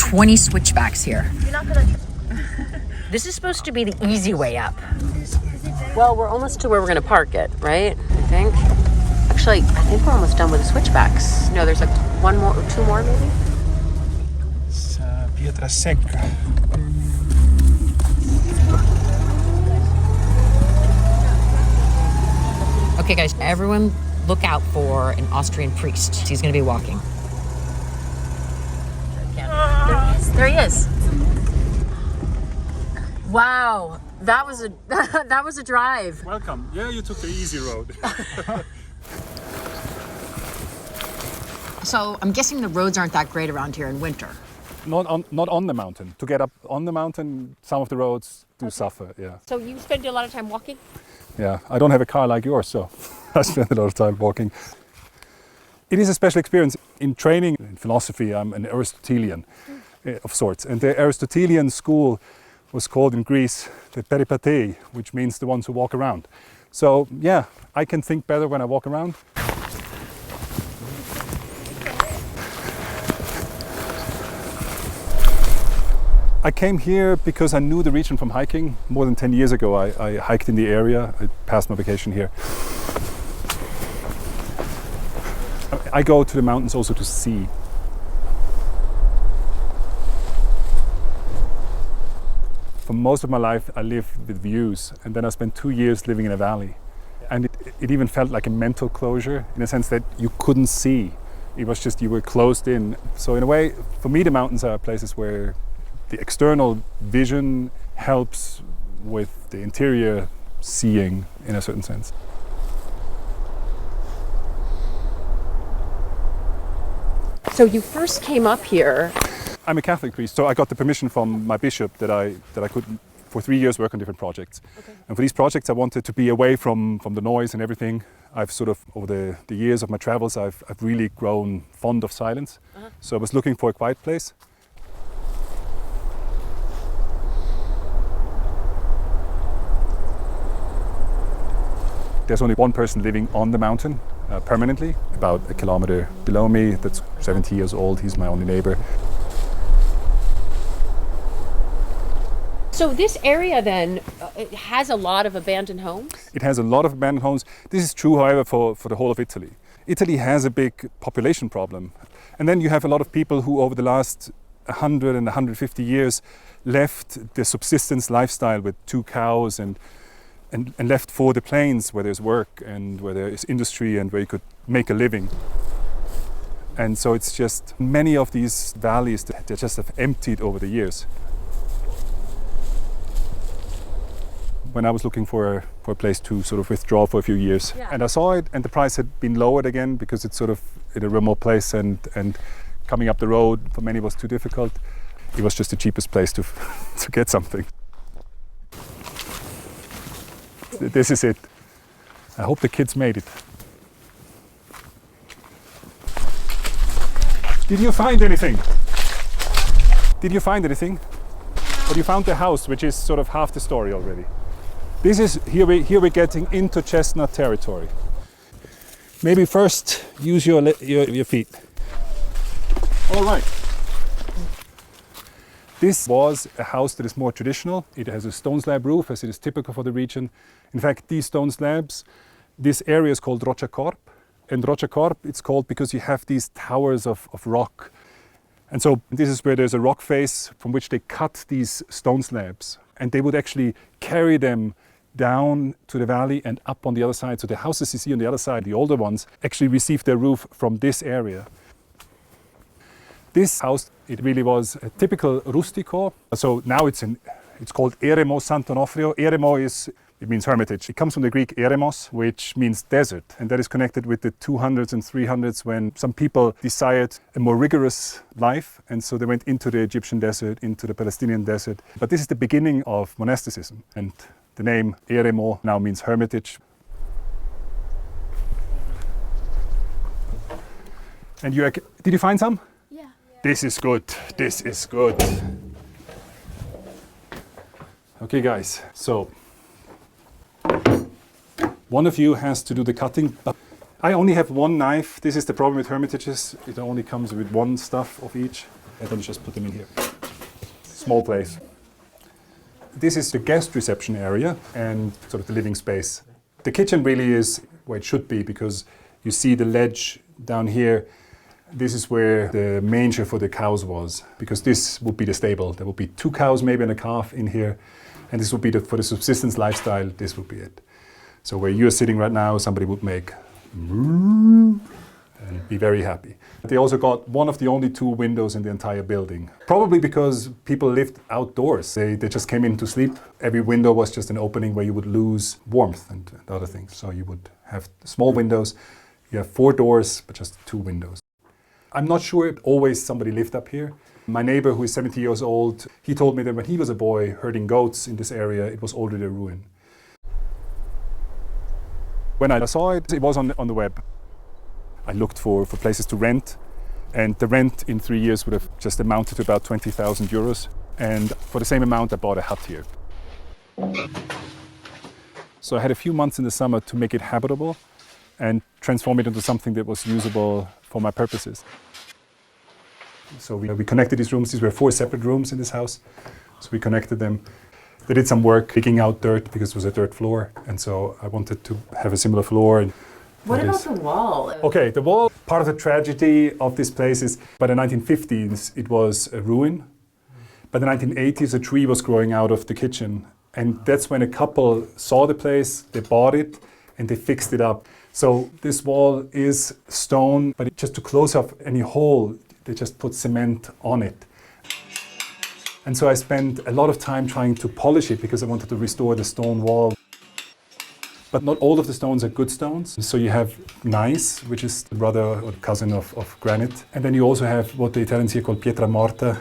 20 switchbacks here. You're not gonna... This is supposed to be the easy way up. Well, we're almost to where we're going to park it, right? I think. Actually, I think we're almost done with the switchbacks. No, there's like one more or two more maybe. It's pietra secca. Okay, guys, everyone look out for an Austrian priest. He's going to be walking. There he is. Wow, that was a that was a drive. Welcome. Yeah, you took the easy road. So I'm guessing the roads aren't that great around here in winter. Not on the mountain. To get up on the mountain, some of the roads do suffer, yeah. So you spend a lot of time walking? Yeah, I don't have a car like yours, so I spend a lot of time walking. It is a special experience. In training in philosophy, I'm an Aristotelian of sorts. And the Aristotelian school was called in Greece the peripatei, which means the ones who walk around. So yeah, I can think better when I walk around. I came here because I knew the region from hiking. More than 10 years ago, I hiked in the area. I passed my vacation here. I go to the mountains also to see. For most of my life, I lived with views, and then I spent 2 years living in a valley. And it even felt like a mental closure, in a sense that you couldn't see. It was just, you were closed in. So in a way, for me, the mountains are places where the external vision helps with the interior seeing, in a certain sense. So you first came up here. I'm a Catholic priest, so I got the permission from my bishop that I could, for 3 years, work on different projects. Okay. And for these projects, I wanted to be away from the noise and everything. I've sort of, over the years of my travels, I've really grown fond of silence. Uh-huh. So I was looking for a quiet place. There's only one person living on the mountain permanently, about a kilometer below me, that's 70 years old. He's my only neighbor. So this area then, it has a lot of abandoned homes? It has a lot of abandoned homes. This is true, however, for the whole of Italy. Italy has a big population problem. And then you have a lot of people who over the last 100 and 150 years left the subsistence lifestyle with 2 cows and left for the plains where there's work and where there is industry and where you could make a living. And so it's just many of these valleys that they just have emptied over the years. When I was looking for a place to sort of withdraw for a few years, yeah. And I saw it, and the price had been lowered again because it's sort of in a remote place, and coming up the road for many was too difficult. It was just the cheapest place to get something. This is it. I hope the kids made it. Did you find anything? Did you find anything? But you found the house, which is sort of half the story already. This is, here we're getting into chestnut territory. Maybe first use your feet. All right. This was a house that is more traditional. It has a stone slab roof, as it is typical for the region. In fact, these stone slabs, this area is called Roccia Corp. And Roccia Corp, it's called because you have these towers of rock. And so this is where there's a rock face from which they cut these stone slabs. And they would actually carry them down to the valley and up on the other side. So the houses you see on the other side, the older ones, actually received their roof from this area. This house, it really was a typical rustico. So now it's called Eremo Sant'Onofrio. Eremo it means hermitage. It comes from the Greek eremos, which means desert. And that is connected with the 200s and 300s when some people desired a more rigorous life. And so they went into the Egyptian desert, into the Palestinian desert. But this is the beginning of monasticism. And the name Eremo now means hermitage. And did you find some? Yeah. This is good. This is good. Okay, guys. So one of you has to do the cutting. I only have one knife. This is the problem with hermitages. It only comes with one stuff of each. and then you just put them in here. Small place. This is the guest reception area and sort of the living space. The kitchen really is where it should be because you see the ledge down here. This is where the manger for the cows was, because this would be the stable. There would be 2 cows, maybe, and a calf in here. And this would be for the subsistence lifestyle, this would be it. So where you're sitting right now, somebody would make and be very happy. They also got one of the only 2 windows in the entire building. Probably because people lived outdoors. They just came in to sleep. Every window was just an opening where you would lose warmth and other things. So you would have small windows. You have 4 doors, but just 2 windows. I'm not sure if always somebody lived up here. My neighbor, who is 70 years old, he told me that when he was a boy herding goats in this area, it was already a ruin. When I saw it, it was on the web. I looked for places to rent, and the rent in 3 years would have just amounted to about 20,000 euros. And for the same amount, I bought a hut here. So I had a few months in the summer to make it habitable and transform it into something that was usable for my purposes. So we connected these rooms. These were 4 separate rooms in this house. So we connected them. They did some work picking out dirt because it was a dirt floor. And so I wanted to have a similar floor. What about the wall? Okay, the wall, part of the tragedy of this place is by the 1950s, it was a ruin. By the 1980s, a tree was growing out of the kitchen. And that's when a couple saw the place, they bought it, and they fixed it up. So this wall is stone, but just to close off any hole, they just put cement on it. And so I spent a lot of time trying to polish it because I wanted to restore the stone wall. But not all of the stones are good stones. So you have gneiss, which is the brother or cousin of granite. And then you also have what the Italians here call pietra morta,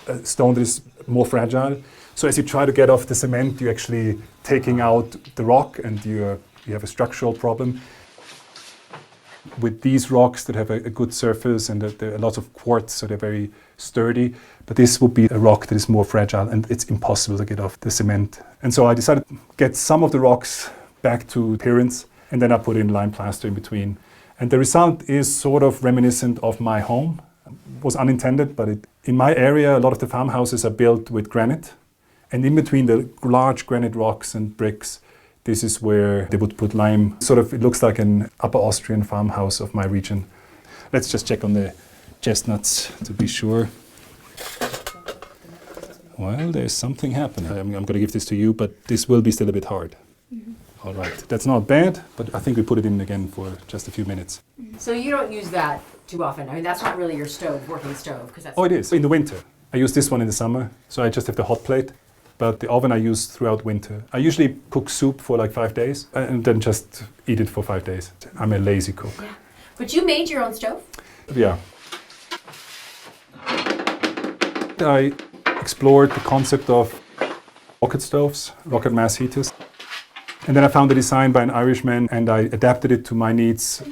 a stone that is more fragile. So as you try to get off the cement, you're actually taking out the rock and you have a structural problem. With these rocks that have a good surface and there are lots of quartz, so they're very sturdy. But this would be a rock that is more fragile and it's impossible to get off the cement. And so I decided to get some of the rocks back to appearance, and then I put in lime plaster in between. And the result is sort of reminiscent of my home. It was unintended, but in my area, a lot of the farmhouses are built with granite. And in between the large granite rocks and bricks, this is where they would put lime. Sort of, it looks like an Upper Austrian farmhouse of my region. Let's just check on the chestnuts to be sure. Well, there's something happening. I'm going to give this to you, but this will be still a bit hard. Mm-hmm. All right, that's not bad, but I think we put it in again for just a few minutes. So you don't use that too often? I mean, that's not really your stove, working stove, because that's... Oh, it is. In the winter. I use this one in the summer, so I just have the hot plate. But the oven I use throughout winter. I usually cook soup for like 5 days and then just eat it for 5 days. I'm a lazy cook. Yeah. But you made your own stove? Yeah. I explored the concept of rocket stoves, rocket mass heaters. And then I found a design by an Irishman and I adapted it to my needs.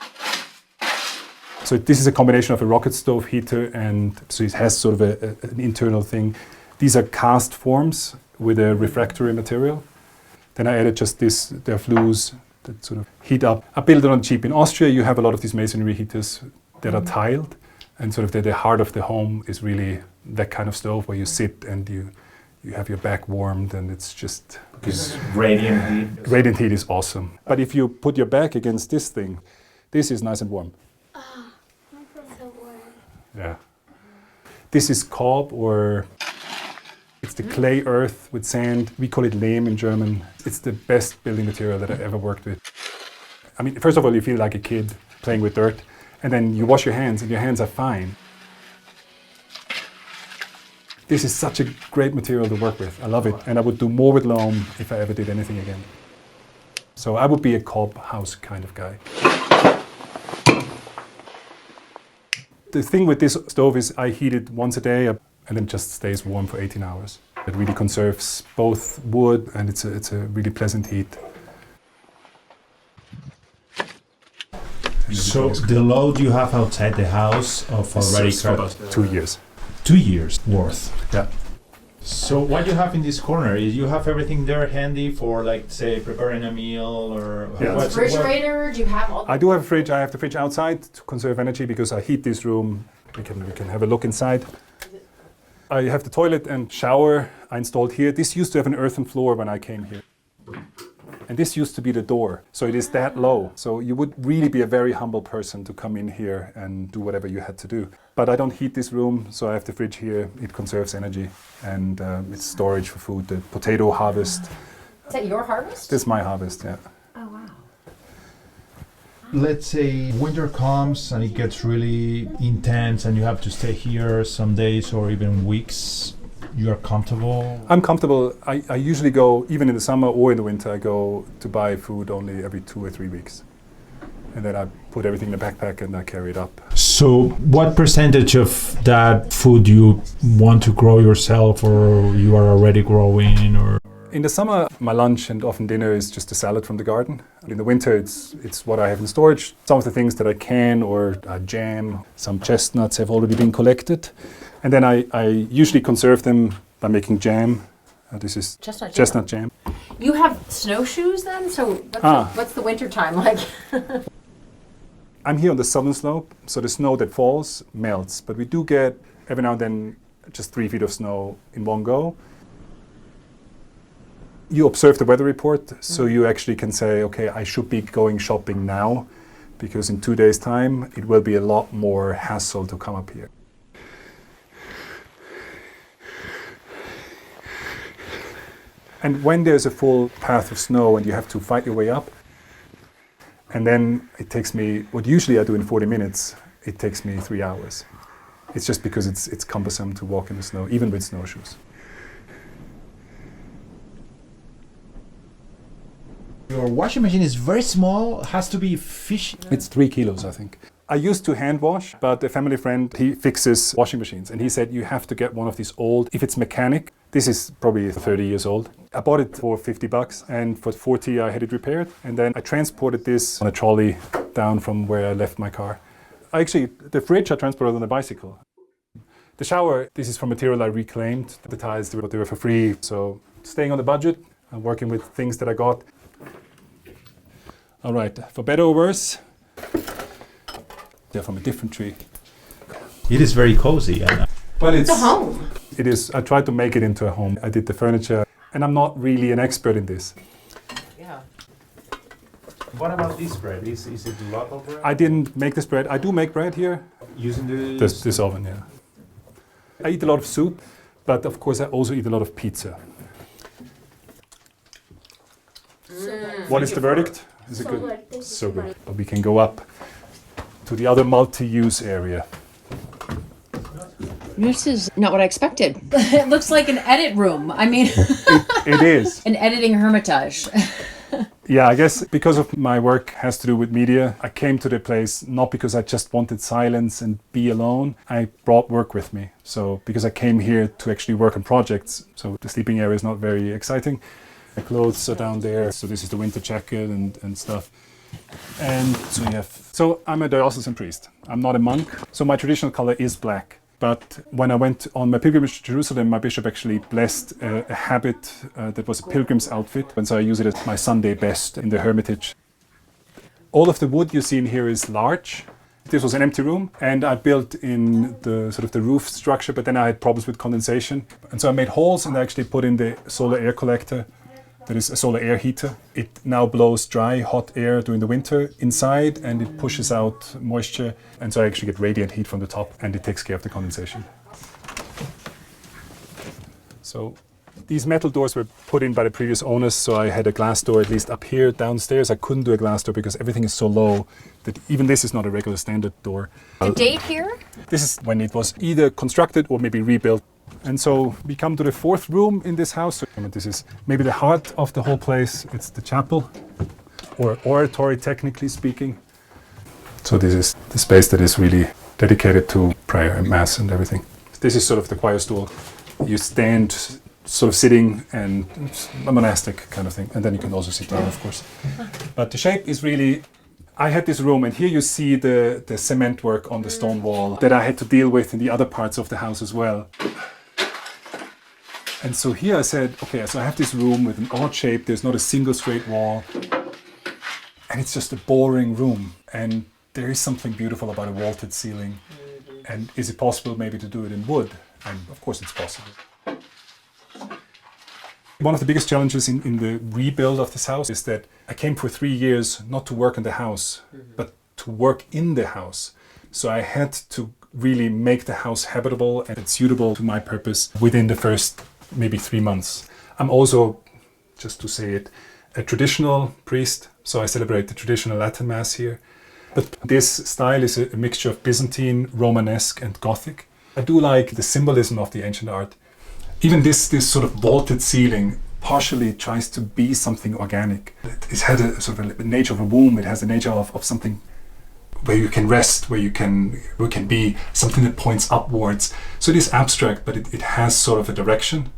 So this is a combination of a rocket stove heater, and so it has sort of an internal thing. These are cast forms with a refractory material. Then I added just their flues that sort of heat up. I built it on cheap. In Austria, you have a lot of these masonry heaters that are tiled, and sort of the heart of the home is really that kind of stove where you sit and you have your back warmed, and it's just... This radiant heat. Radiant heat is awesome. But if you put your back against this thing, this is nice and warm. Oh, I feel so warm. Yeah. This is Korb, or... It's the clay earth with sand. We call it Lehm in German. It's the best building material that I've ever worked with. I mean, first of all, you feel like a kid playing with dirt, and then you wash your hands, and your hands are fine. This is such a great material to work with. I love it, and I would do more with loam if I ever did anything again. So I would be a cob house kind of guy. The thing with this stove is I heat it once a day, and then it just stays warm for 18 hours. It really conserves both wood, and it's a really pleasant heat. So the load you have outside the house of already about 2 years. 2 years worth. Yeah. So So what you have in this corner is you have everything there handy for, like, say, preparing a meal or... Yeah. Refrigerator? Do you have all? I do have a fridge. I have the fridge outside to conserve energy because I heat this room. We can have a look inside. I have the toilet and shower I installed here. This used to have an earthen floor when I came here. And this used to be the door, so it is that low. So you would really be a very humble person to come in here and do whatever you had to do. But I don't heat this room, so I have the fridge here. It conserves energy, and it's storage for food. The potato harvest. Is that your harvest? This is my harvest, yeah. Oh, wow. Let's say winter comes and it gets really intense and you have to stay here some days or even weeks. You are comfortable? I'm comfortable. I usually go, even in the summer or in the winter, I go to buy food only every 2 or 3 weeks. And then I put everything in the backpack and I carry it up. So what percentage of that food you want to grow yourself or you are already growing? Or In the summer, my lunch and often dinner is just a salad from the garden. In the winter, it's what I have in storage. Some of the things that I can, or jam, some chestnuts have already been collected. And then I usually conserve them by making jam. This is chestnut jam. You have snowshoes then? So what's the winter time like? I'm here on the southern slope, so the snow that falls melts. But we do get, every now and then, just 3 feet of snow in one go. You observe the weather report, so you actually can say, okay, I should be going shopping now, because in 2 days' time, it will be a lot more hassle to come up here. And when there's a full path of snow and you have to fight your way up, and then it takes me, what usually I do in 40 minutes, it takes me 3 hours. It's just because it's cumbersome to walk in the snow, even with snowshoes. your washing machine is very small, has to be fish. It's 3 kilos, I think. I used to hand wash, but a family friend, he fixes washing machines. And he said, you have to get one of these old, if it's mechanic, this is probably 30 years old. I bought it for $50 and for 40 I had it repaired. And then I transported this on a trolley down from where I left my car. Actually, the fridge I transported on a bicycle. The shower, this is from material I reclaimed. The tiles, they were for free. So staying on the budget, I'm working with things that I got. All right, for better or worse, they're from a different tree. It is very cozy. Well, It's a home. It is. I tried to make it into a home. I did the furniture, and I'm not really an expert in this. Yeah. What about this bread? Is it local bread? I didn't make this bread. I do make bread here. Using This oven, yeah. I eat a lot of soup, but of course I also eat a lot of pizza. What is the verdict? Is it So good? good. Thank you So so good. much. But we can go up to the other multi-use area. This is not what I expected. It looks like an edit room. I mean, It is. an editing hermitage. Yeah, I guess because of my work has to do with media, I came to the place not because I just wanted silence and be alone. I brought work with me. So because I came here to actually work on projects, so the sleeping area is not very exciting. The clothes are down there. So this is the winter jacket and stuff. And so I'm a diocesan priest. I'm not a monk. So my traditional color is black. But when I went on my pilgrimage to Jerusalem, my bishop actually blessed a habit that was a pilgrim's outfit. And so I use it as my Sunday best in the hermitage. All of the wood you see in here is larch. This was an empty room, and I built in the sort of the roof structure, but then I had problems with condensation. And so I made holes and I actually put in the solar air collector. That is a solar air heater. It now blows dry, hot air during the winter inside, and it pushes out moisture. And so I actually get radiant heat from the top, and it takes care of the condensation. So these metal doors were put in by the previous owners, so I had a glass door at least up here. Downstairs I couldn't do a glass door because everything is so low that even this is not a regular standard door. The date here? This is when it was either constructed or maybe rebuilt. And so we come to the fourth room in this house. This is maybe the heart of the whole place. It's the chapel, or oratory technically speaking. So this is the space that is really dedicated to prayer and mass and everything. This is sort of the choir stool. You stand sort of sitting, and it's a monastic kind of thing. And then you can also sit down, of course. But the shape is really... I had this room, and here you see the cement work on the stone wall that I had to deal with in the other parts of the house as well. And so here I said, okay, so I have this room with an odd shape. There's not a single straight wall. And it's just a boring room. And there is something beautiful about a vaulted ceiling. And is it possible maybe to do it in wood? And of course it's possible. One of the biggest challenges in the rebuild of this house is that I came for 3 years not to work in the house, but to work in the house. So I had to really make the house habitable and suitable to my purpose within the first maybe 3 months. I'm also, just to say it, a traditional priest, so I celebrate the traditional Latin Mass here. But this style is a mixture of Byzantine, Romanesque and Gothic. I do like the symbolism of the ancient art. Even this sort of vaulted ceiling partially tries to be something organic. It has a sort of a nature of a womb. It has the nature of something where you can rest, where you can be something that points upwards. So it is abstract, but it has sort of a direction.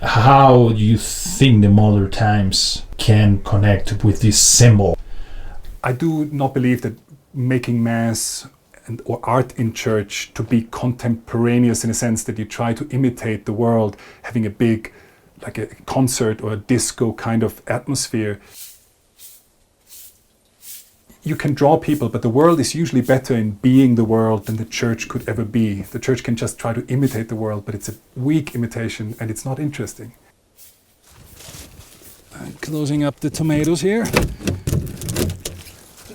How do you think the modern times can connect with this symbol? I do not believe that making Mass or art in church to be contemporaneous in a sense that you try to imitate the world, having a big, like a concert or a disco kind of atmosphere. You can draw people, but the world is usually better in being the world than the church could ever be. The church can just try to imitate the world, but it's a weak imitation and it's not interesting. Closing up the tomatoes here.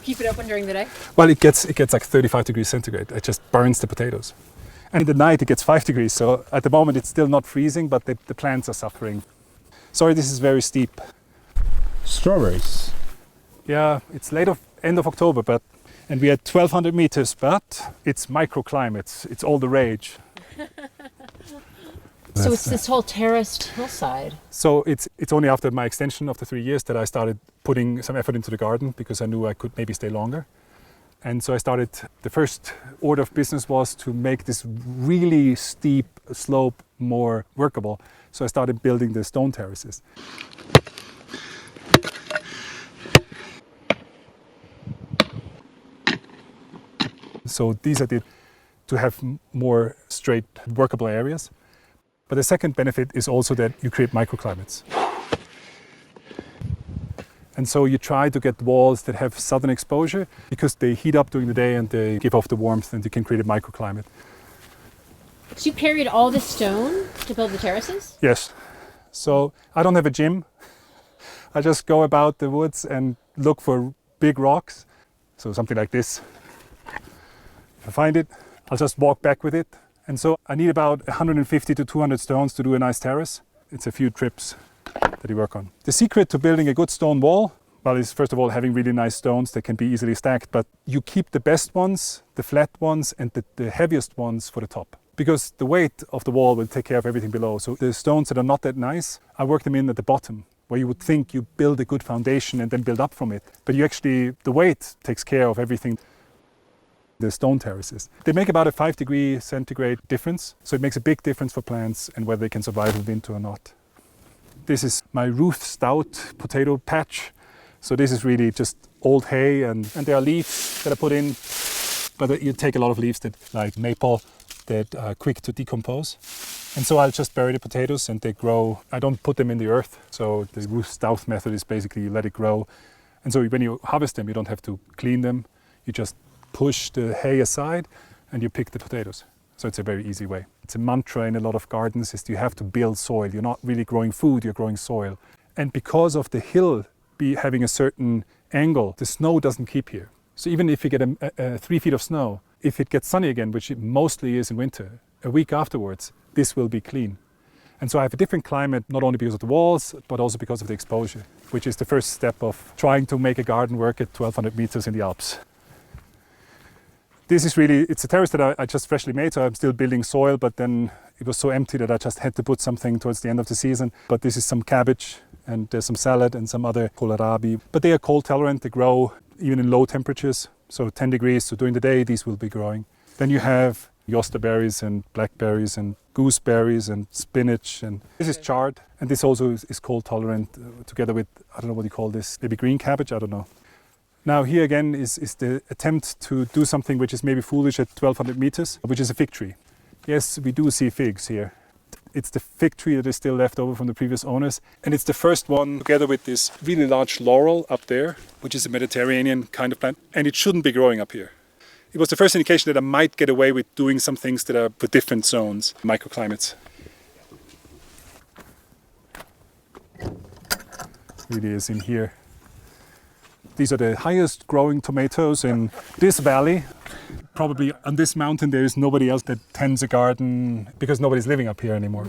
Keep it open during the day? Well, it gets like 35 degrees centigrade. It just burns the potatoes. And in the night it gets 5 degrees, so at the moment it's still not freezing, but the plants are suffering. Sorry, this is very steep. Strawberries. Yeah, it's end of October, and we had 1,200 meters, but it's microclimates. It's all the rage. So it's this whole terraced hillside. So it's only after my extension of the 3 years that I started putting some effort into the garden, because I knew I could maybe stay longer. And so I started, the first order of business was to make this really steep slope more workable. So I started building the stone terraces. So these I did to have more straight workable areas. But the second benefit is also that you create microclimates. And so you try to get walls that have southern exposure because they heat up during the day and they give off the warmth, and you can create a microclimate. So you carried all this stone to build the terraces? Yes. So I don't have a gym. I just go about the woods and look for big rocks. So something like this. If I find it, I'll just walk back with it. And so I need about 150 to 200 stones to do a nice terrace. It's a few trips that you work on. The secret to building a good stone wall, well, is first of all having really nice stones that can be easily stacked, but you keep the best ones, the flat ones, and the heaviest ones for the top. Because the weight of the wall will take care of everything below. So the stones that are not that nice, I work them in at the bottom, where you would think you build a good foundation and then build up from it. But you actually, the weight takes care of everything. The stone terraces. They make about a 5 degree centigrade difference, so it makes a big difference for plants and whether they can survive the winter or not. This is my Ruth Stout potato patch. So this is really just old hay, and there are leaves that I put in, but you take a lot of leaves that, like maple, that are quick to decompose. And so I'll just bury the potatoes and they grow. I don't put them in the earth. So the Ruth Stout method is basically you let it grow. And so when you harvest them, you don't have to clean them. You just push the hay aside and you pick the potatoes. So it's a very easy way. It's a mantra in a lot of gardens is you have to build soil. You're not really growing food, you're growing soil. And because of the hill having a certain angle, the snow doesn't keep here. So even if you get a 3 feet of snow, if it gets sunny again, which it mostly is in winter, a week afterwards, this will be clean. And so I have a different climate, not only because of the walls, but also because of the exposure, which is the first step of trying to make a garden work at 1,200 meters in the Alps. This is really, it's a terrace that I just freshly made, so I'm still building soil, but then it was so empty that I just had to put something towards the end of the season. But this is some cabbage, and there's some salad and some other kohlrabi. But they are cold tolerant, they grow even in low temperatures, so 10 degrees, so during the day these will be growing. Then you have yosta berries and blackberries and gooseberries and spinach, and this is chard, and this also is cold tolerant together with, I don't know what you call this, maybe green cabbage, I don't know. Now here again is the attempt to do something which is maybe foolish at 1,200 meters, which is a fig tree. Yes, we do see figs here. It's the fig tree that is still left over from the previous owners. And it's the first one together with this really large laurel up there, which is a Mediterranean kind of plant. And it shouldn't be growing up here. It was the first indication that I might get away with doing some things that are for different zones, microclimates. Really is in here. These are the highest growing tomatoes in this valley. Probably on this mountain there is nobody else that tends a garden because nobody's living up here anymore.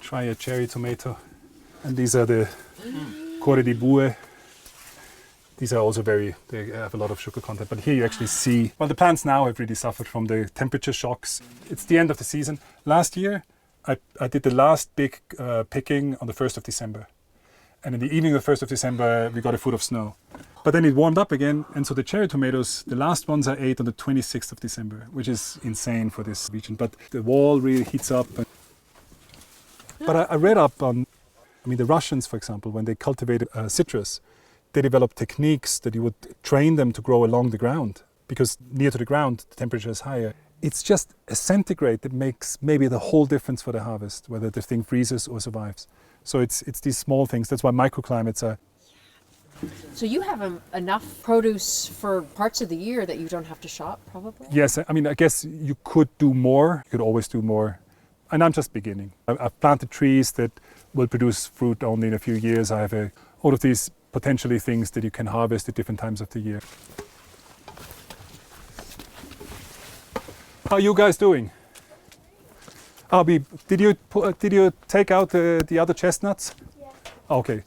Try a cherry tomato. And these are the Cuore di Bue. These are also they have a lot of sugar content. But here you actually see, well, the plants now have really suffered from the temperature shocks. It's the end of the season. Last year, I did the last big picking on the 1st of December. And in the evening of the 1st of December, we got a foot of snow. But then it warmed up again, and so the cherry tomatoes, the last ones I ate on the 26th of December, which is insane for this region. But the wall really heats up. But I read up on, the Russians, for example, when they cultivated citrus, they developed techniques that you would train them to grow along the ground, because near to the ground, the temperature is higher. It's just a centigrade that makes maybe the whole difference for the harvest, whether the thing freezes or survives. So it's these small things. That's why microclimates are. So you have enough produce for parts of the year that you don't have to shop, probably? Yes, I guess you could do more. You could always do more. And I'm just beginning. I've planted trees that will produce fruit only in a few years. I have all of these potentially things that you can harvest at different times of the year. How are you guys doing? Did you take out the other chestnuts? Yeah. Okay.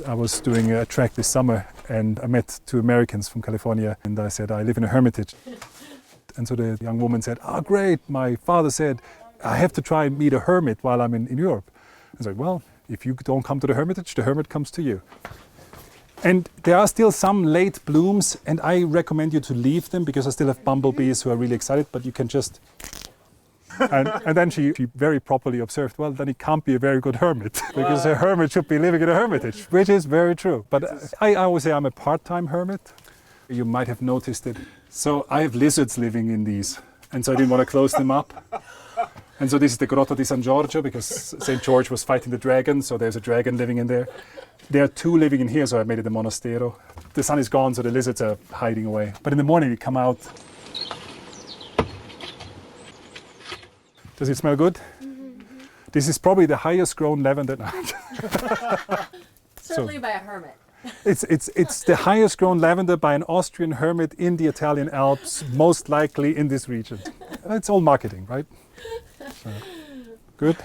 I was doing a trek this summer and I met 2 Americans from California and I said, I live in a hermitage. And so the young woman said, great, my father said, I have to try and meet a hermit while I'm in Europe. I was like, well, if you don't come to the hermitage, the hermit comes to you. And there are still some late blooms and I recommend you to leave them because I still have bumblebees who are really excited, but you can just... And then she very properly observed, well, then he can't be a very good hermit because a hermit should be living in a hermitage, which is very true. But I always say I'm a part-time hermit. You might have noticed it. So I have lizards living in these, and so I didn't want to close them up. And so this is the Grotto di San Giorgio because St. George was fighting the dragon, so there's a dragon living in there. There are 2 living in here, so I made it a monastero. The sun is gone, so the lizards are hiding away. But in the morning they come out. Does it smell good? Mm-hmm. This is probably the highest grown lavender. Certainly by a hermit. It's the highest grown lavender by an Austrian hermit in the Italian Alps, most likely in this region. It's all marketing, right? So, good.